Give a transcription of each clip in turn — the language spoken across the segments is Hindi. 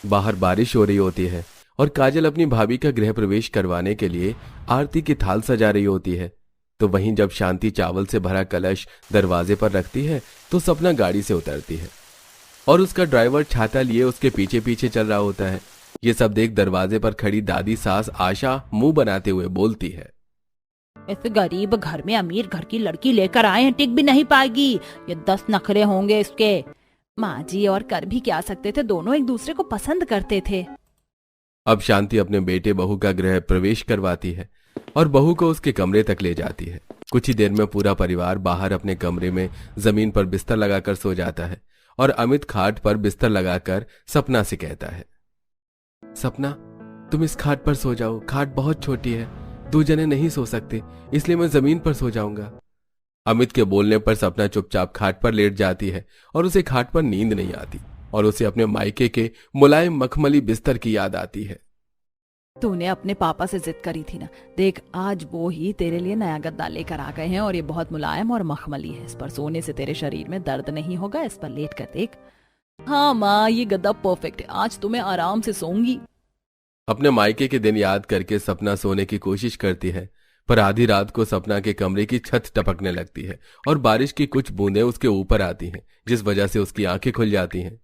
बाहर बारिश हो रही होती है और काजल अपनी भाभी का गृह प्रवेश करवाने के लिए आरती की थाल सजा रही होती है। तो वहीं जब शांति चावल से भरा कलश दरवाजे पर रखती है तो सपना गाड़ी से उतरती है और उसका ड्राइवर छाता लिए उसके पीछे पीछे चल रहा होता है। ये सब देख दरवाजे पर खड़ी दादी सास आशा मुंह बनाते हुए बोलती है, इस गरीब घर में अमीर घर की लड़की लेकर आए हैं, टिक भी नहीं पाएगी। ये 10 नखरे होंगे इसके। माँ जी और कर भी क्या सकते थे, दोनों एक दूसरे को पसंद करते थे। अब शांति अपने बेटे बहू का गृह प्रवेश करवाती है और बहू को उसके कमरे तक ले जाती है। कुछ ही देर में पूरा परिवार बाहर अपने कमरे में जमीन पर बिस्तर लगाकर सो जाता है और अमित खाट पर बिस्तर लगाकर सपना से कहता है, सपना तुम इस खाट पर सो जाओ, खाट बहुत छोटी है, 2 जने नहीं सो सकते, इसलिए मैं जमीन पर सो जाऊंगा। अमित के बोलने पर सपना चुपचाप खाट पर लेट जाती है और उसे खाट पर नींद नहीं आती और उसे अपने मायके के मुलायम मखमली बिस्तर की याद आती है। तूने अपने पापा से जिद करी थी ना, देख आज वो ही तेरे लिए नया गद्दा लेकर आ गए हैं और ये बहुत मुलायम और मखमली है। इस पर सोने से तेरे शरीर में दर्द नहीं होगा, इस पर लेट कर देख। हाँ माँ, ये गद्दा परफेक्ट है, आज तो मैं आराम से सोऊंगी। अपने मायके के दिन याद करके सपना सोने की कोशिश करती है, पर आधी रात को सपना के कमरे की छत टपकने लगती है और बारिश की कुछ बूंदें उसके ऊपर आती हैं, जिस वजह से उसकी आंखें खुल जाती हैं।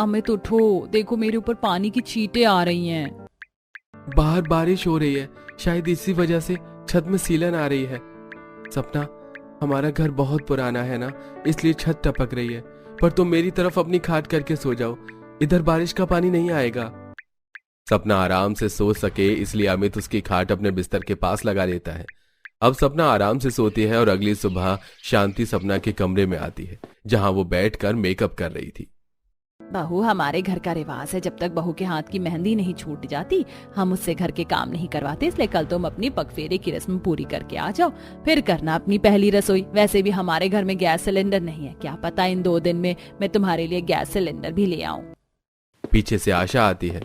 अमित उठो, देखो मेरे ऊपर पानी की छींटें आ रही हैं। बाहर बारिश हो रही है, शायद इसी वजह से छत में सीलन आ रही है। सपना, हमारा घर बहुत पुराना है ना, इसलिए छत टपक रही है, पर तुम मेरी तरफ अपनी खाट करके सो जाओ, इधर बारिश का पानी नहीं आएगा। सपना आराम से सो सके इसलिए अमित उसकी खाट अपने बिस्तर के पास लगा लेता है। अब सपना आराम से सोती है और अगली सुबह शांति सपना के कमरे में आती है, जहां वो बैठकर मेकअप कर रही थी। बहू, हमारे घर का रिवाज है, जब तक बहू के हाथ की मेहंदी नहीं छूट जाती हम उससे घर के काम नहीं करवाते, इसलिए कल तुम अपनी पगफेरे की रस्म पूरी करके आ जाओ, फिर करना अपनी पहली रसोई। वैसे भी हमारे घर में गैस सिलेंडर नहीं है, क्या पता इन 2 दिन में मैं तुम्हारे लिए गैस सिलेंडर भी ले आऊं। पीछे से आशा आती है,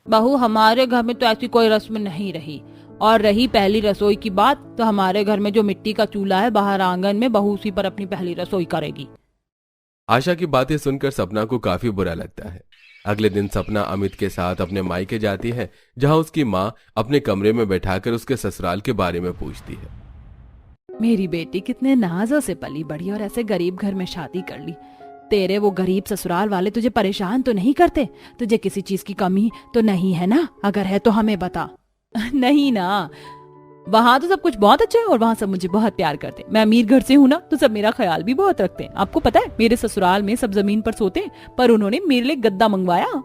बहू हमारे घर में तो ऐसी कोई रस्म नहीं रही, और रही पहली रसोई की बात, तो हमारे घर में जो मिट्टी का चूल्हा है बाहर आंगन में, बहू उसी पर अपनी पहली रसोई करेगी। आशा की बातें सुनकर सपना को काफी बुरा लगता है। अगले दिन सपना अमित के साथ अपने मायके जाती है, जहां उसकी माँ अपने कमरे में बैठाकर उसके ससुराल के बारे में पूछती है। मेरी बेटी कितने नाजों से पली बढ़ी और ऐसे गरीब घर में शादी कर ली। तेरे वो गरीब ससुराल वाले तुझे परेशान तो नहीं करते? तुझे किसी चीज की कमी तो नहीं है ना? अगर है तो हमें बता। नहीं ना, वहाँ तो सब कुछ बहुत अच्छा है और वहाँ सब मुझे बहुत प्यार करते हैं। मैं अमीर घर से हूँ ना, तो सब मेरा ख्याल भी बहुत रखते हैं। आपको पता है मेरे ससुराल में सब जमीन पर सोते हैं, पर उन्होंने मेरे लिए गद्दा मंगवाया।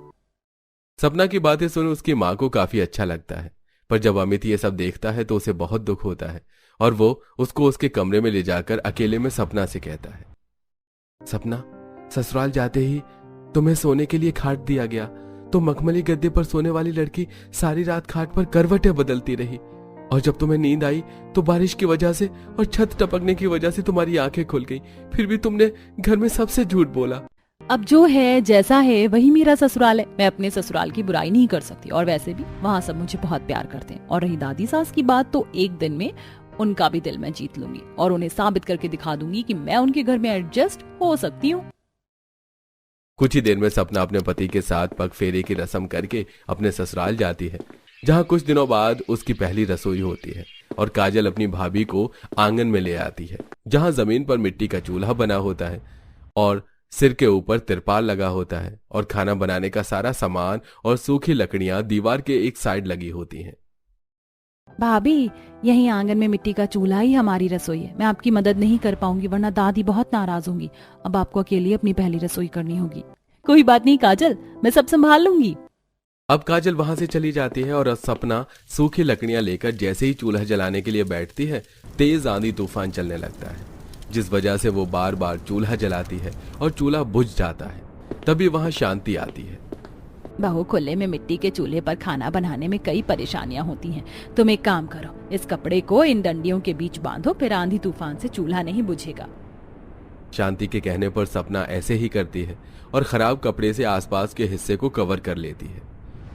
सपना की बातें सुन उसकी माँ को काफी अच्छा लगता है, पर जब अमित ये सब देखता है तो उसे बहुत दुख होता है और वो उसको उसके कमरे में ले जाकर अकेले में सपना से कहता है, सपना, ससुराल जाते ही तुम्हें सोने के लिए खाट दिया गया, तो मखमली गद्दे पर सोने वाली लड़की सारी रात खाट पर करवटें बदलती रही, और जब तुम्हें नींद आई तो बारिश की वजह से और छत टपकने की वजह से तुम्हारी आंखें खुल गई, फिर भी तुमने घर में सबसे झूठ बोला। अब जो है जैसा है वही मेरा ससुराल है, मैं अपने ससुराल की बुराई नहीं कर सकती, और वैसे भी वहाँ सब मुझे बहुत प्यार करते हैं। और रही दादी सास की बात, तो एक दिन में उनका भी दिल मैं जीत लूंगी और उन्हें साबित करके दिखा दूंगी कि मैं उनके घर में एडजस्ट हो सकती हूँ। कुछ ही देर में सपना अपने पति के साथ पगफेरे की रस्म करके अपने ससुराल जाती है, जहां कुछ दिनों बाद उसकी पहली रसोई होती है और काजल अपनी भाभी को आंगन में ले आती है, जहां जमीन पर मिट्टी का चूल्हा बना होता है और सिर के ऊपर तिरपाल लगा होता है और खाना बनाने का सारा सामान और सूखी लकड़ियां दीवार के एक साइड लगी होती हैं। भाभी, यही आंगन में मिट्टी का चूल्हा ही हमारी रसोई है। मैं आपकी मदद नहीं कर पाऊंगी वरना दादी बहुत नाराज होंगी। अब आपको अकेली अपनी पहली रसोई करनी होगी। कोई बात नहीं काजल, मैं सब संभाल लूंगी। अब काजल वहां से चली जाती है और सपना सूखी लकड़ियां लेकर जैसे ही चूल्हा जलाने के लिए बैठती है, तेज आंधी तूफान चलने लगता है, जिस वजह से वो बार बार चूल्हा जलाती है और चूल्हा बुझ जाता है। तभी वहां शांति आती है। बहू, खुले में मिट्टी के चूल्हे पर खाना बनाने में कई परेशानियां होती हैं। तुम एक काम करो, इस कपड़े को इन डंडियों के बीच बांधो, फिर आंधी तूफान से चूल्हा नहीं बुझेगा। शांति के कहने पर सपना ऐसे ही करती है और खराब कपड़े से आसपास के हिस्से को कवर कर लेती है,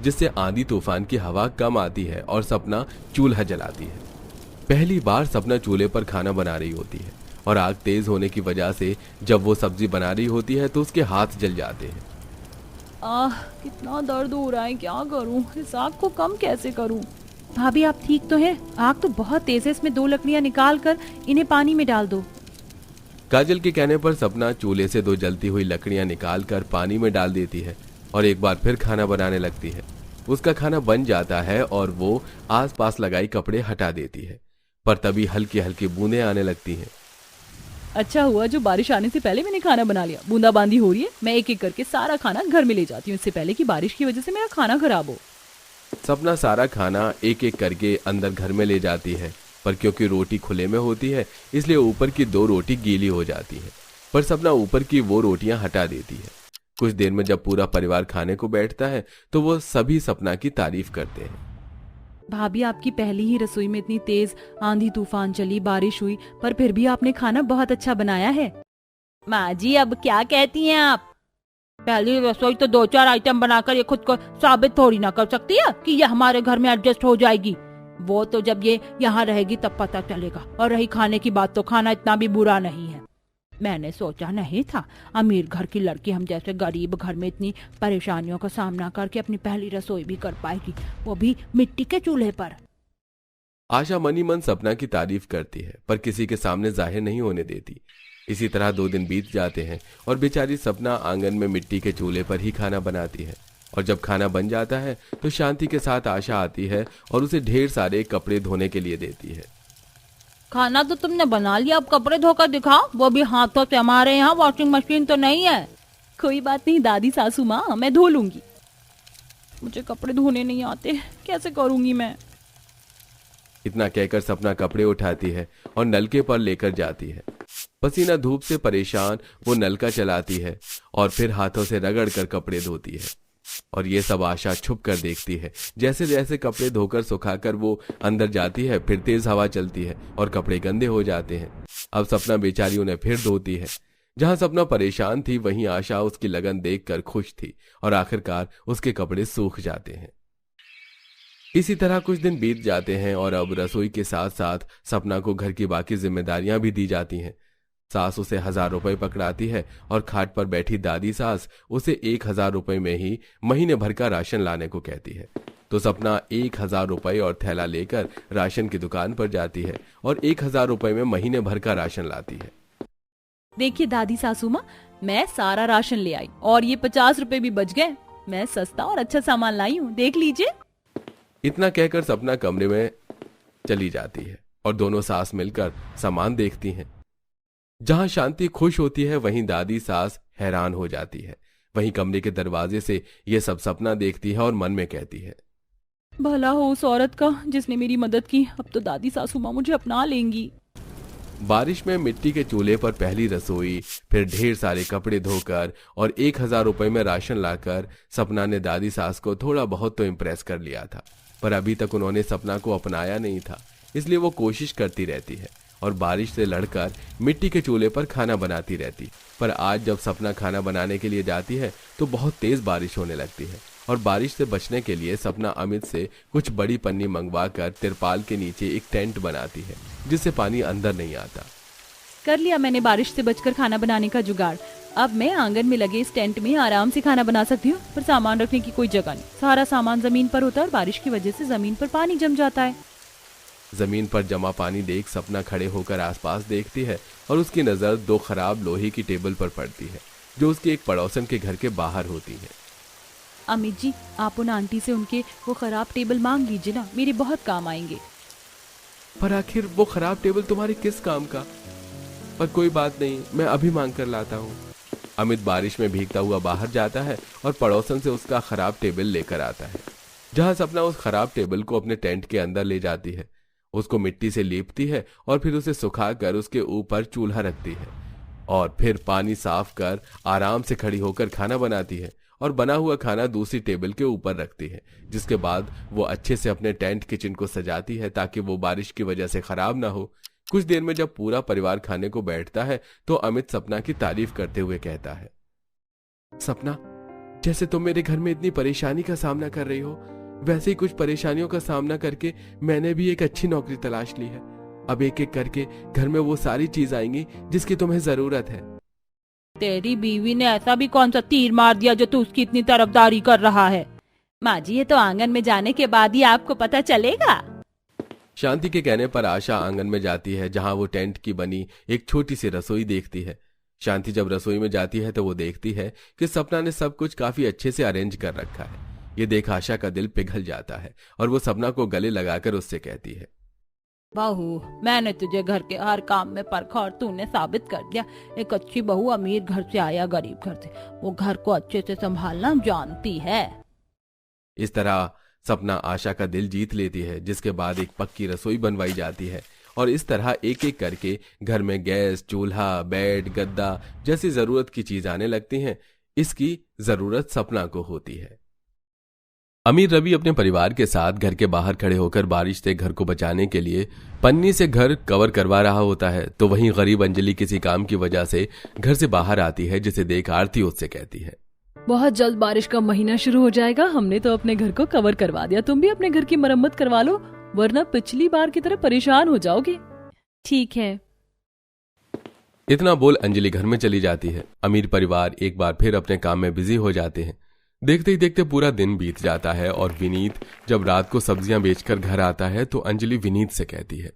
जिससे आंधी तूफान की हवा कम आती है और सपना चूल्हा जलाती है। पहली बार सपना चूल्हे पर खाना बना रही होती है और आग तेज होने की वजह से जब वो सब्जी बना रही होती है तो उसके हाथ जल जाते हैं। कितना दर्द हो रहा है, क्या करूं, इस आग को कम कैसे करूं। भाभी आप ठीक तो हैं? आग तो बहुत तेज है, इसमें 2 लकड़ियां निकाल कर इन्हें पानी में डाल दो। काजल के कहने पर सपना चूल्हे से 2 जलती हुई लकड़ियां निकालकर पानी में डाल देती है और एक बार फिर खाना बनाने लगती है। उसका खाना बन जाता है और वो आसपास लगाई कपड़े हटा देती है, पर तभी हल्की हल्की बूंदें आने लगती हैं। अच्छा हुआ जो बारिश आने से पहले मैंने खाना बना लिया। बूंदाबांदी हो रही है, मैं एक एक करके सारा खाना घर में ले जाती हूँ, इससे पहले कि बारिश की वजह से मेरा खाना खराब हो। सपना सारा खाना एक एक करके अंदर घर में ले जाती है, पर क्योंकि रोटी खुले में होती है इसलिए ऊपर की 2 रोटी गीली हो जाती है। पर सपना ऊपर की वो रोटियां हटा देती है। कुछ देर में जब पूरा परिवार खाने को बैठता है तो वो सभी सपना की तारीफ करते हैं। भाभी आपकी पहली ही रसोई में इतनी तेज आंधी तूफान चली, बारिश हुई, पर फिर भी आपने खाना बहुत अच्छा बनाया है। माँ जी अब क्या कहती हैं आप? पहली रसोई तो 2-4 आइटम बनाकर ये खुद को साबित थोड़ी ना कर सकती है कि ये हमारे घर में एडजस्ट हो जाएगी। वो तो जब ये यहाँ रहेगी तब पता चलेगा। और रही खाने की बात, तो खाना इतना भी बुरा नहीं है। मैंने सोचा नहीं था अमीर घर की लड़की हम जैसे गरीब घर में इतनी परेशानियों का सामना करके अपनी पहली रसोई भी कर पाएगी, वो भी मिट्टी के चूल्हे पर। आशा मनी मन सपना की तारीफ करती है, पर किसी के सामने जाहिर नहीं होने देती। इसी तरह 2 दिन बीत जाते हैं और बेचारी सपना आंगन में मिट्टी के चूल्हे पर ही खाना बनाती है। और जब खाना बन जाता है तो शांति के साथ आशा आती है और उसे ढेर सारे कपड़े धोने के लिए देती है। खाना तो तुमने बना लिया, अब कपड़े धोकर दिखाओ, वो भी हाथों से। हमारे यहाँ वॉशिंग मशीन तो नहीं है। कोई बात नहीं दादी सासू माँ, मैं धो लूंगी। मुझे कपड़े धोने नहीं आते, कैसे करूंगी मैं? इतना कहकर सपना कपड़े उठाती है और नलके पर लेकर जाती है। पसीना धूप से परेशान वो नलका चलाती है और फिर हाथों से रगड़ कर कपड़े धोती है। और ये सब आशा छुप कर देखती है। जैसे जैसे कपड़े धोकर सुखाकर वो अंदर जाती है, फिर तेज हवा चलती है और कपड़े गंदे हो जाते हैं। अब सपना बेचारी उन्हें फिर धोती है। जहां सपना परेशान थी वहीं आशा उसकी लगन देखकर खुश थी और आखिरकार उसके कपड़े सूख जाते हैं। इसी तरह कुछ दिन बीत जाते हैं और अब रसोई के साथ साथ सपना को घर की बाकी जिम्मेदारियां भी दी जाती हैं। सास उसे 1000 रुपए पकड़ाती है और खाट पर बैठी दादी सास उसे 1000 रुपए में ही महीने भर का राशन लाने को कहती है। तो सपना 1000 रुपए और थैला लेकर राशन की दुकान पर जाती है और 1000 रुपए में महीने भर का राशन लाती है। देखिए दादी सासू माँ, मैं सारा राशन ले आई और ये 50 रुपए भी बच गए। मैं सस्ता और अच्छा सामान लाई हूँ, देख लीजिए। इतना कहकर सपना कमरे में चली जाती है और दोनों सास मिलकर सामान देखती हैं। जहां शांति खुश होती है वहीं दादी सास हैरान हो जाती है। वहीं कमरे के दरवाजे से ये सब सपना देखती है और मन में कहती है, भला हो उस औरत का जिसने मेरी मदद की। अब तो दादी सासू माँ मुझे अपना लेंगी। बारिश में मिट्टी के चूल्हे पर पहली रसोई, फिर ढेर सारे कपड़े धोकर और 1000 रुपए में राशन लाकर सपना ने दादी सास को थोड़ा बहुत तो इम्प्रेस कर लिया था। पर अभी तक उन्होंने सपना को अपनाया नहीं था, इसलिए वो कोशिश करती रहती है और बारिश से लड़कर मिट्टी के चूल्हे पर खाना बनाती रहती। पर आज जब सपना खाना बनाने के लिए जाती है तो बहुत तेज बारिश होने लगती है और बारिश से बचने के लिए सपना अमित से कुछ बड़ी पन्नी मंगवा कर तिरपाल के नीचे एक टेंट बनाती है जिससे पानी अंदर नहीं आता। कर लिया मैंने बारिश से बचकर खाना बनाने का जुगाड़। अब मैं आंगन में लगे इस टेंट में आराम से खाना बना सकती हूँ, पर सामान रखने की कोई जगह नहीं। सारा सामान जमीन पर होता है और बारिश की वजह से जमीन पर पानी जम जाता है। जमीन पर जमा पानी देख सपना खड़े होकर आसपास देखती है और उसकी नजर 2 खराब लोहे की टेबल पर पड़ती है जो उसके एक पड़ोसन के घर के बाहर होती है। अमित जी, आप उन आंटी से उनके वो खराब टेबल मांग लीजिए ना, मेरे बहुत काम आएंगे। पर आखिर वो खराब टेबल तुम्हारे किस काम का? पर कोई बात नहीं, मैं अभी मांग कर लाता हूँ। अमित बारिश में भीगता हुआ बाहर जाता है और पड़ोसन से उसका खराब टेबल लेकर आता है। जहां सपना उस खराब टेबल को अपने टेंट के अंदर ले जाती है, उसको मिट्टी से लीपती है और फिर उसे सुखाकर उसके ऊपर चूल्हा रखती है और फिर पानी साफ कर आराम से खड़ी होकर खाना बनाती है और बना हुआ खाना दूसरी टेबल के ऊपर रखती है। जिसके बाद वो अच्छे से अपने टेंट किचन को सजाती है ताकि वो बारिश की वजह से खराब ना हो। कुछ देर में जब पूरा परिवार खाने को बैठता है तो अमित सपना की तारीफ करते हुए कहता है, सपना, जैसे तुम मेरे घर में इतनी परेशानी का सामना कर रही हो, वैसे ही कुछ परेशानियों का सामना करके मैंने भी एक अच्छी नौकरी तलाश ली है। अब एक एक करके घर में वो सारी चीज आएंगी जिसकी तुम्हें जरूरत है। तेरी बीवी ने ऐसा भी कौन सा तीर मार दिया जो तू उसकी इतनी तरफदारी कर रहा है? माँ जी, ये तो आंगन में जाने के बाद ही आपको पता चलेगा। शांति के कहने पर आशा आंगन में जाती है, जहां वो टेंट की बनी एक छोटी सी रसोई देखती है। शांति जब रसोई में जाती है तो वो देखती है कि सपना ने सब कुछ काफी अच्छे से अरेंज कर रखा है। ये देख आशा का दिल पिघल जाता है और वो सपना को गले लगाकर उससे कहती है, बहू, मैंने तुझे घर के हर काम में परखा और तूने साबित कर दिया। एक अच्छी बहू अमीर घर से आया गरीब घर से, वो घर को अच्छे से संभालना जानती है। इस तरह सपना आशा का दिल जीत लेती है, जिसके बाद एक पक्की रसोई बनवाई जाती है और इस तरह एक एक करके घर में गैस, चूल्हा, बेड, गद्दा जैसी जरूरत की चीज आने लगती हैं। इसकी जरूरत सपना को होती है। अमीर रवि अपने परिवार के साथ घर के बाहर खड़े होकर बारिश से घर को बचाने के लिए पन्नी से घर कवर करवा रहा होता है, तो वहीं गरीब अंजलि किसी काम की वजह से घर से बाहर आती है, जिसे देख आरती उससे कहती है, बहुत जल्द बारिश का महीना शुरू हो जाएगा। हमने तो अपने घर को कवर करवा दिया, तुम भी अपने घर की मरम्मत करवा लो, वरना पिछली बार की तरह परेशान हो जाओगे। ठीक है। इतना बोल अंजलि घर में चली जाती है। अमीर परिवार एक बार फिर अपने काम में बिजी हो जाते हैं। देखते ही देखते पूरा दिन बीत जाता है और विनीत जब रात को सब्जियां बेचकर घर आता है तो अंजलि विनीत से कहती है,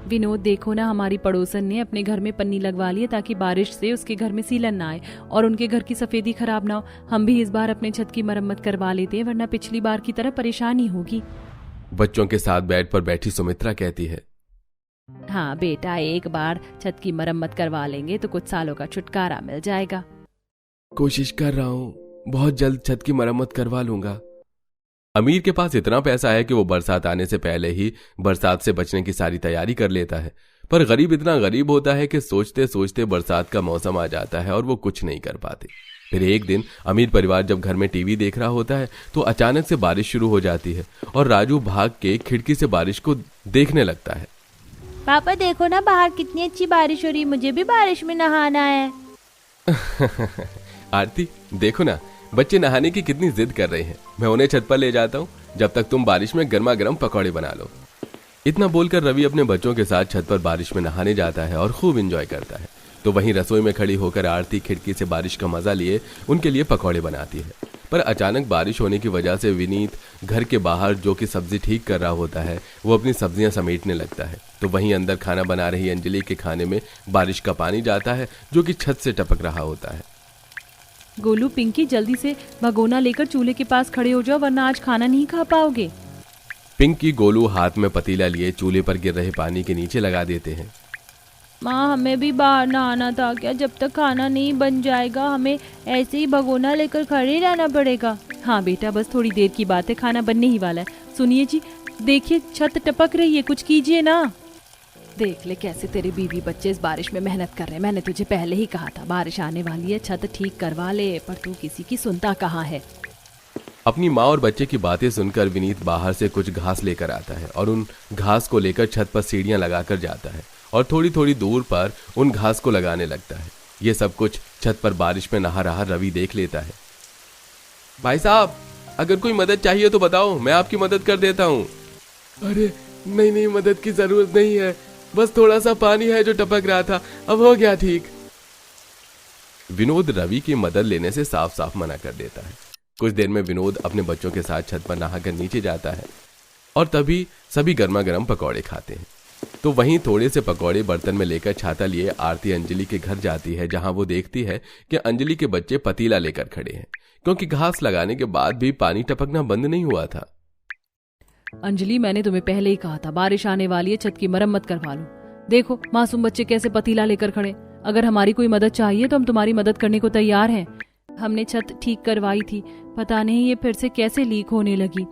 विनोद, देखो ना, हमारी पड़ोसन ने अपने घर में पन्नी लगवा ली है ताकि बारिश से उसके घर में सीलन ना आए और उनके घर की सफेदी खराब ना हो। हम भी इस बार अपने छत की मरम्मत करवा लेते हैं, वरना पिछली बार की तरह परेशानी होगी। बच्चों के साथ बेड पर बैठी सुमित्रा कहती है, हाँ बेटा, एक बार छत की मरम्मत करवा लेंगे तो कुछ सालों का छुटकारा मिल जाएगा। कोशिश कर रहा हूँ, बहुत जल्द छत की मरम्मत करवा लूंगा। अमीर के पास इतना पैसा है कि वो बरसात आने से पहले ही बरसात से बचने की सारी तैयारी कर लेता है, पर गरीब इतना गरीब होता है कि सोचते सोचते बरसात का मौसम आ जाता है और वो कुछ नहीं कर पाते। फिर एक दिन अमीर परिवार जब घर में टीवी देख रहा होता है तो अचानक से बारिश शुरू हो जाती है और राजू भाग के खिड़की से बारिश को देखने लगता है। पापा देखो ना, बाहर कितनी अच्छी बारिश हो रही, मुझे भी बारिश में नहाना है। आरती, देखो ना, बच्चे नहाने की कितनी जिद कर रहे हैं। मैं उन्हें छत पर ले जाता हूँ, जब तक तुम बारिश में गर्मा गर्म पकौड़े बना लो। इतना बोलकर रवि अपने बच्चों के साथ छत पर बारिश में नहाने जाता है और खूब एंजॉय करता है। तो वहीं रसोई में खड़ी होकर आरती खिड़की से बारिश का मजा लिए उनके लिए पकौड़े बनाती है। पर अचानक बारिश होने की वजह से विनीत घर के बाहर जो कि सब्जी ठीक कर रहा होता है वो अपनी सब्जियां समेटने लगता है। तो वहीं अंदर खाना बना रही अंजलि के खाने में बारिश का पानी जाता है जो कि छत से टपक रहा होता है। गोलू, पिंकी, जल्दी से भगोना लेकर चूल्हे के पास खड़े हो जाओ, वरना आज खाना नहीं खा पाओगे। पिंकी गोलू हाथ में पतीला लिए चूल्हे पर गिर रहे पानी के नीचे लगा देते हैं। माँ, हमें भी बाहर नहाना था क्या? जब तक खाना नहीं बन जाएगा हमें ऐसे ही भगोना लेकर खड़े रहना पड़ेगा। हाँ बेटा, बस थोड़ी देर की बात है, खाना बनने ही वाला है। सुनिए जी, देखिए छत टपक रही है, कुछ कीजिए ना। देख ले कैसे तेरे बीवी बच्चे इस बारिश में मेहनत कर रहे हैं। मैंने तुझे पहले ही कहा था बारिश आने वाली है, छत ठीक करवा ले, पर तू किसी की सुनता कहाँ है। अपनी माँ और बच्चे की बातें सुनकर विनीत बाहर से कुछ घास लेकर आता है और उन घास को लेकर छत पर सीढ़ियां लगाकर जाता है और थोड़ी थोड़ी दूर पर उन घास को लगाने लगता है। ये सब कुछ छत पर बारिश में नहा रहा रवि देख लेता है। भाई साहब, अगर कोई मदद चाहिए तो बताओ, मैं आपकी मदद कर देता हूँ। अरे नहीं नहीं, मदद की जरूरत नहीं है, बस थोड़ा सा पानी है जो टपक रहा था, अब हो गया ठीक। विनोद रवि की मदद लेने से साफ साफ मना कर देता है। कुछ देर में विनोद अपने बच्चों के साथ छत पर नहाकर नीचे जाता है और तभी सभी गर्मा गर्म पकौड़े खाते हैं। तो वहीं थोड़े से पकौड़े बर्तन में लेकर छाता लिए आरती अंजलि के घर जाती है, जहां वो देखती है कि अंजलि के बच्चे पतीला लेकर खड़े हैं, क्योंकि घास लगाने के बाद भी पानी टपकना बंद नहीं हुआ था। अंजलि, मैंने तुम्हें पहले ही कहा था बारिश आने वाली है, छत की मरम्मत करवा लो। देखो मासूम बच्चे कैसे पतीला लेकर खड़े। अगर हमारी कोई मदद चाहिए तो हम तुम्हारी मदद करने को तैयार हैं। हमने छत ठीक करवाई थी, पता नहीं ये फिर से कैसे लीक होने लगी।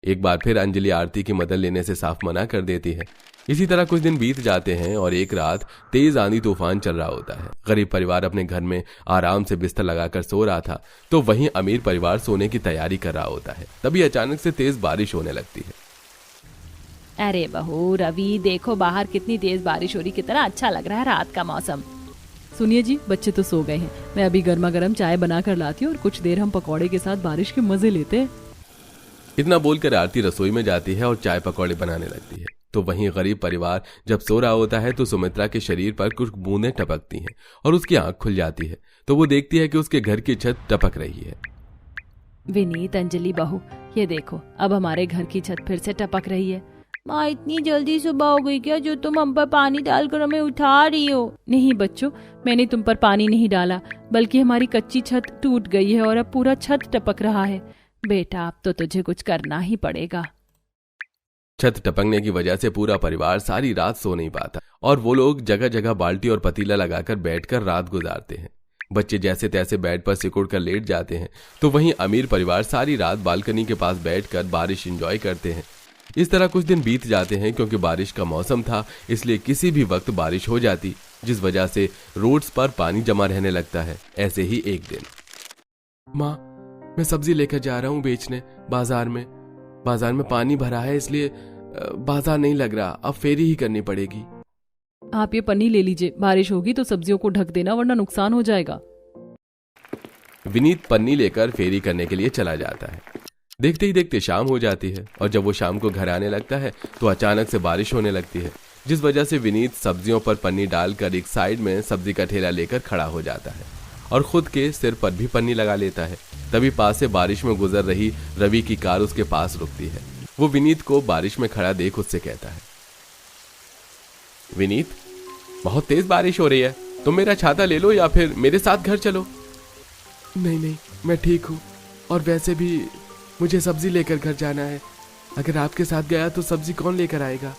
एक बार फिर अंजलि आरती की मदद लेने से साफ मना कर देती है। इसी तरह कुछ दिन बीत जाते हैं और एक रात तेज आंधी तूफान चल रहा होता है। गरीब परिवार अपने घर में आराम से बिस्तर लगाकर सो रहा था, तो वहीं अमीर परिवार सोने की तैयारी कर रहा होता है। तभी अचानक से तेज बारिश होने लगती है। अरे बहू रवि, देखो बाहर कितनी तेज बारिश हो रही, कितना अच्छा लग रहा है रात का मौसम। सुनिए जी, बच्चे तो सो गए हैं, मैं अभी गर्मा गर्म चाय बना कर लाती हूँ और कुछ देर हम पकौड़े के साथ बारिश के मजे लेते हैं। इतना बोलकर आरती रसोई में जाती है और चाय पकौड़े बनाने लगती है। तो वहीं गरीब परिवार जब सो रहा होता है तो सुमित्रा के शरीर पर कुछ बूंदें टपकती हैं और उसकी आंख खुल जाती है। तो वो देखती है कि उसके घर की छत टपक रही है। विनीत, अंजलि बहू, ये देखो अब हमारे घर की छत फिर से टपक रही है। माँ, इतनी जल्दी सुबह हो गई क्या जो तुम हम पर पानी डालकर हमें उठा रही हो? नहीं बच्चों, मैंने तुम पर पानी नहीं डाला, बल्कि हमारी कच्ची छत टूट गई है और अब पूरा छत टपक रहा है। बेटा, अब तो तुझे कुछ करना ही पड़ेगा। छत टपकने की वजह से पूरा परिवार सारी रात सो नहीं पाता और वो लोग जगह जगह बाल्टी और पतीला लगाकर बैठकर रात गुजारते हैं। बच्चे जैसे तैसे बेड पर सिकुड़ कर लेट जाते हैं, तो वहीं अमीर परिवार सारी रात बालकनी के पास बैठकर बारिश एंजॉय करते हैं। इस तरह कुछ दिन बीत जाते हैं। क्योंकि बारिश का मौसम था, इसलिए किसी भी वक्त बारिश हो जाती, जिस वजह से रोड्स पर पानी जमा रहने लगता है। ऐसे ही एक दिन, माँ, मैं सब्जी लेकर जा रहा हूँ बेचने बाजार में पानी भरा है, इसलिए बाजार नहीं लग रहा, अब फेरी ही करनी पड़ेगी। आप ये पन्नी ले लीजिए, बारिश होगी तो सब्जियों को ढक देना वरना नुकसान हो जाएगा। विनीत पन्नी लेकर फेरी करने के लिए चला जाता है। देखते ही देखते शाम हो जाती है और जब वो शाम को घर आने लगता है तो अचानक से बारिश होने लगती है, जिस वजह से विनीत सब्जियों पर पन्नी डालकर एक साइड में सब्जी का ठेला लेकर खड़ा हो जाता है और खुद के सिर पर भी पन्नी लगा लेता है। तभी पास से बारिश में गुजर रही रवि की कार उसके पास रुकती है। वो विनीत को बारिश में खड़ा देख उससे कहता है, विनीत, बहुत तेज बारिश हो रही है, तुम मेरा छाता ले लो या फिर मेरे साथ घर चलो। नहीं, मैं ठीक हूँ, और वैसे भी मुझे सब्जी लेकर घर जाना है। अगर आपके साथ गया तो सब्जी कौन लेकर आएगा?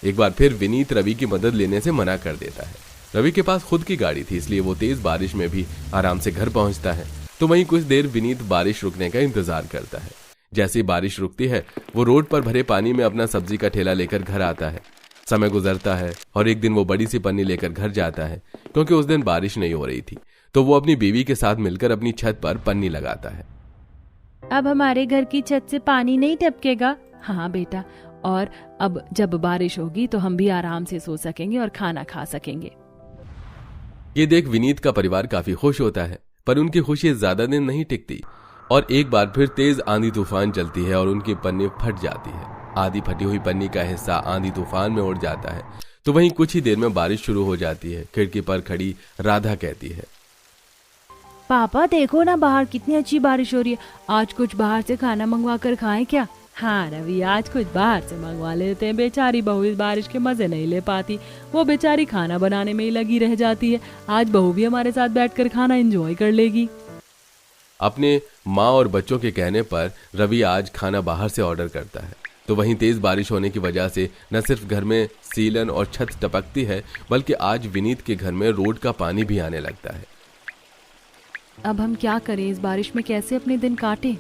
एक बार फिर विनीत रवि की मदद लेने से मना कर देता है। रवि के पास खुद की गाड़ी थी, इसलिए वो तेज बारिश में भी आराम से घर पहुंचता है। तो वहीं कुछ देर विनीत बारिश रुकने का इंतजार करता है। जैसे ही बारिश रुकती है, वो रोड पर भरे पानी में अपना सब्जी का ठेला लेकर घर आता है। समय गुजरता है और एक दिन वो बड़ी सी पन्नी लेकर घर जाता है। क्योंकि उस दिन बारिश नहीं हो रही थी, तो वो अपनी बीवी के साथ मिलकर अपनी छत पर पन्नी लगाता है। अब हमारे घर की छत से पानी नहीं टपकेगा? हाँ बेटा, और अब जब बारिश होगी तो हम भी आराम से सो सकेंगे और खाना खा सकेंगे। ये देख विनीत का परिवार काफी खुश होता है, पर उनकी खुशी ज्यादा दिन नहीं टिकती और एक बार फिर तेज आंधी तूफान चलती है और उनकी पन्नी फट जाती है। आधी फटी हुई पन्नी का हिस्सा आंधी तूफान में उड़ जाता है। तो वहीं कुछ ही देर में बारिश शुरू हो जाती है। खिड़की पर खड़ी राधा कहती है, पापा देखो ना, बाहर कितनी अच्छी बारिश हो रही है। आज कुछ बाहर से खाना मंगवा कर खाएं क्या? हाँ रवि, आज कुछ बाहर से मंगवा लेते हैं। बेचारी बहू इस बारिश के मजे नहीं ले पाती, वो बेचारी खाना बनाने में ही लगी रह जाती है। आज बहू भी हमारे साथ बैठकर खाना एंजॉय कर लेगी। अपने माँ और बच्चों के कहने पर रवि आज खाना बाहर से ऑर्डर करता है। तो वहीं तेज बारिश होने की वजह से न सिर्फ घर में सीलन और छत टपकती है, बल्कि आज विनीत के घर में रोड का पानी भी आने लगता है। अब हम क्या करें? इस बारिश में कैसे अपने दिन काटें?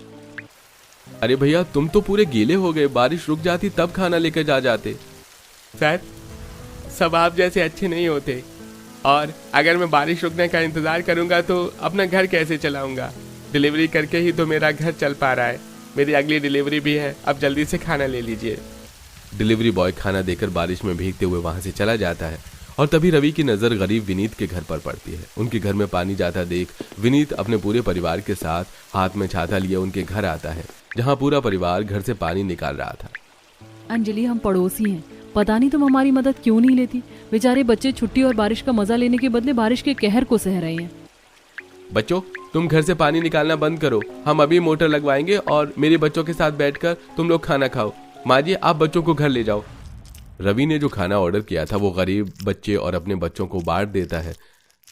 अरे भैया, तुम तो पूरे गीले हो गए। बारिश रुक जाती तब खाना लेकर जा जाते। सर, सब आप जैसे अच्छे नहीं होते, और अगर मैं बारिश रुकने का इंतजार करूंगा तो अपना घर कैसे चलाऊंगा? डिलीवरी करके ही तो मेरा घर चल पा रहा है। मेरी अगली डिलीवरी भी है, अब जल्दी से खाना ले लीजिए। डिलीवरी बॉय खाना देकर बारिश में भीगते हुए वहां से चला जाता है और तभी रवि की नजर गरीब विनीत के घर पर पड़ती है। उनके घर में पानी जाता देख विनीत अपने पूरे परिवार के साथ हाथ में छाता लिए उनके घर आता है, जहां पूरा परिवार घर से पानी निकाल रहा था। अंजलि, हम पड़ोसी हैं, पता नहीं तुम हमारी मदद क्यों नहीं लेती। बेचारे बच्चे छुट्टी और बारिश का मजा लेने के बदले बारिश के कहर को सह रहे हैं। बच्चों, तुम घर से पानी निकालना बंद करो, हम अभी मोटर लगवाएंगे और मेरे बच्चों के साथ बैठकर तुम लोग खाना खाओ। माँ जी, आप बच्चों को घर ले जाओ। रवि ने जो खाना ऑर्डर किया था वो गरीब बच्चे और अपने बच्चों को बांट देता है।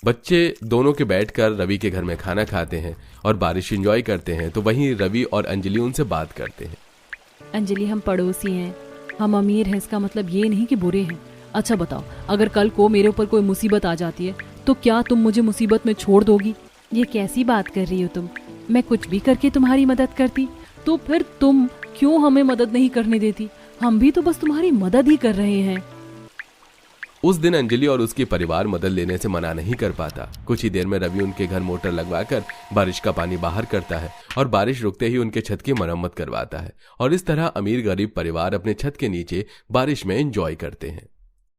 बच्चे दोनों के बैठकर रवि के घर में खाना खाते हैं और बारिश एंजॉय करते हैं। तो वहीं रवि और अंजलि उनसे बात करते हैं। अंजलि, हम पड़ोसी हैं, हम अमीर हैं, इसका मतलब ये नहीं कि बुरे हैं। अच्छा बताओ, अगर कल को मेरे ऊपर कोई मुसीबत आ जाती है तो क्या तुम मुझे मुसीबत में छोड़ दोगी? ये कैसी बात कर रही हो तुम? मैं कुछ भी करके तुम्हारी मदद करती, तो फिर तुम क्यों हमें मदद नहीं करने देती? हम भी तो बस तुम्हारी मदद ही कर रहे हैं। उस दिन अंजलि और उसके परिवार मदद लेने से मना नहीं कर पाता। कुछ ही देर में रवि उनके घर मोटर लगवाकर बारिश का पानी बाहर करता है और बारिश रुकते ही उनके छत की मरम्मत करवाता है। और इस तरह अमीर गरीब परिवार अपने छत के नीचे बारिश में एंजॉय करते हैं।